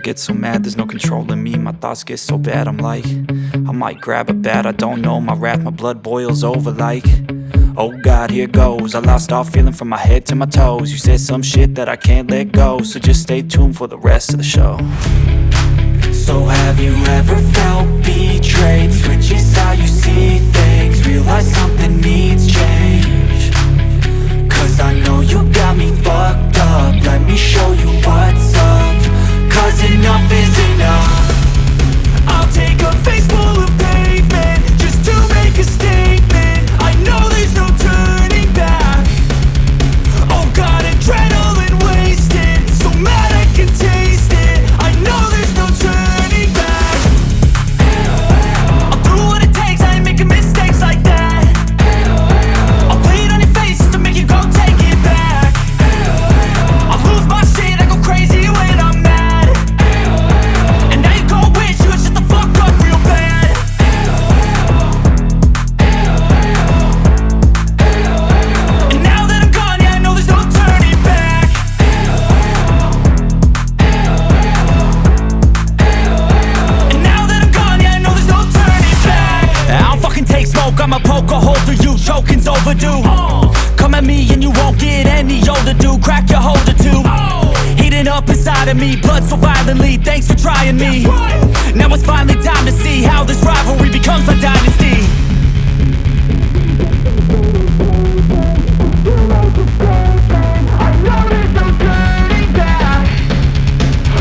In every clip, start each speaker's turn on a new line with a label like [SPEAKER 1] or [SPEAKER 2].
[SPEAKER 1] get so mad, there's no controlling me. My thoughts get so bad, I'm like, I might grab a bat, I don't know. My wrath, my blood boils over like, oh God, here goes. I lost all feeling from my head to my toes. You said some shit that I can't let go, so just stay tuned for the rest of the show. So have you ever felt betrayed? Switches how you see things, realize something needs change. Cause I know you got me fucked up, let me show you what's up. Cause enough is enough. I'll take a face full of pavement just to make a statement. I know there's no turning back. Oh God, adrenaline wasted, so mad I can taste it. I know there's no turning back. I'll do what it takes, I ain't making mistakes like that. I'll play it on your face to make you go take it back. I'll lose my shit, I go crazy when I'm mad. And now you go wish you would shut the fuck up real bad. And now that I'm gone, yeah, I know there's no turning back. And now that I'm gone, yeah, I know there's no turning back. I don't fucking take smoke, I'ma poke a hole through you, choking's overdue. Come at me and you won't get any older, dude. Crack your holder too. Heating up inside of me, blood so violently, thanks for trying me. Now it's finally time to see how this rivalry becomes a dynasty. I know there's no turning back.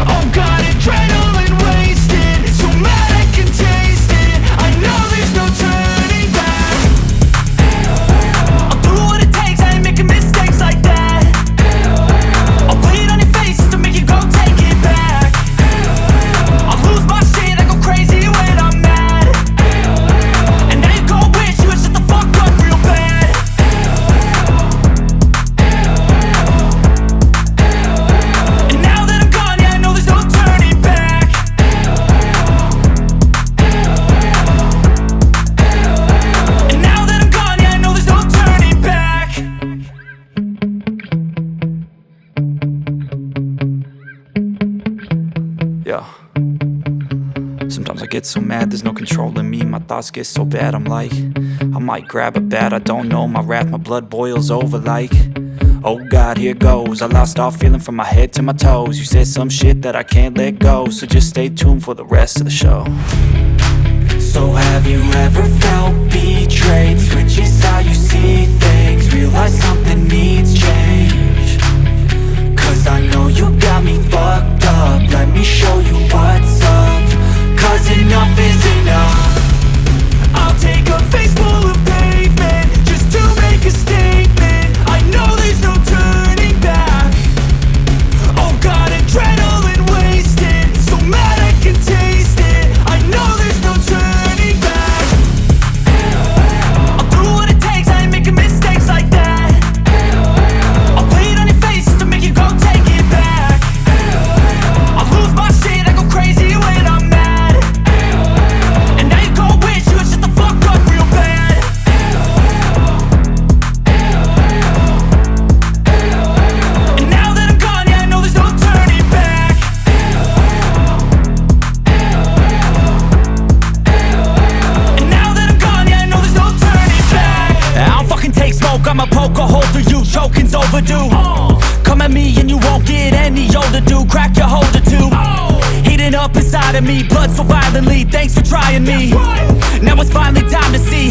[SPEAKER 1] Oh God, adrenaline wasted, so mad I can taste it. I know there's no turning back. I'll do what it takes, I ain't making mistakes like that. I'll play it on your face to make you go take it back. I'll lose my shit, I go crazy when I'm mad. And now you go wish you would shut the fuck up real bad. And now that I'm gone, yeah, I know there's no turning back. And now that I'm gone, yeah, I know there's no turning back. Yeah. Sometimes I get so mad, there's no controlling me. My thoughts get so bad, I'm like, I might grab a bat, I don't know. My wrath, my blood boils over like, oh God, here goes. I lost all feeling from my head to my toes. You said some shit that I can't let go, so just stay tuned for the rest of the show. So have you ever felt betrayed? Switches how you see things, realize something needs change. Cause I know you got me fucked up, let me show you what's up. Cause enough is enough. I'll take a face full of pavement just to make a statement. I know there's no turning back. Oh God, adrenaline wasted, so mad I can taste it. I know there's no turning back. I'll do what it takes, I ain't making mistakes like that. I'll play it on your face to make you go take it back. I'll lose my shit, I go crazy when I'm mad. And now you go wish you would shut the fuck up real bad. And now that I'm gone, yeah, I know there's no turning back. And now that I'm gone, yeah, I know there's no turning back. I don't fucking take smoke, I'ma poke a hole through you, choking's overdue. Come at me and you won't get any older, dude. Crack your holder too. Heating up inside of me, blood so violently, thanks for trying me. Now it's finally time to see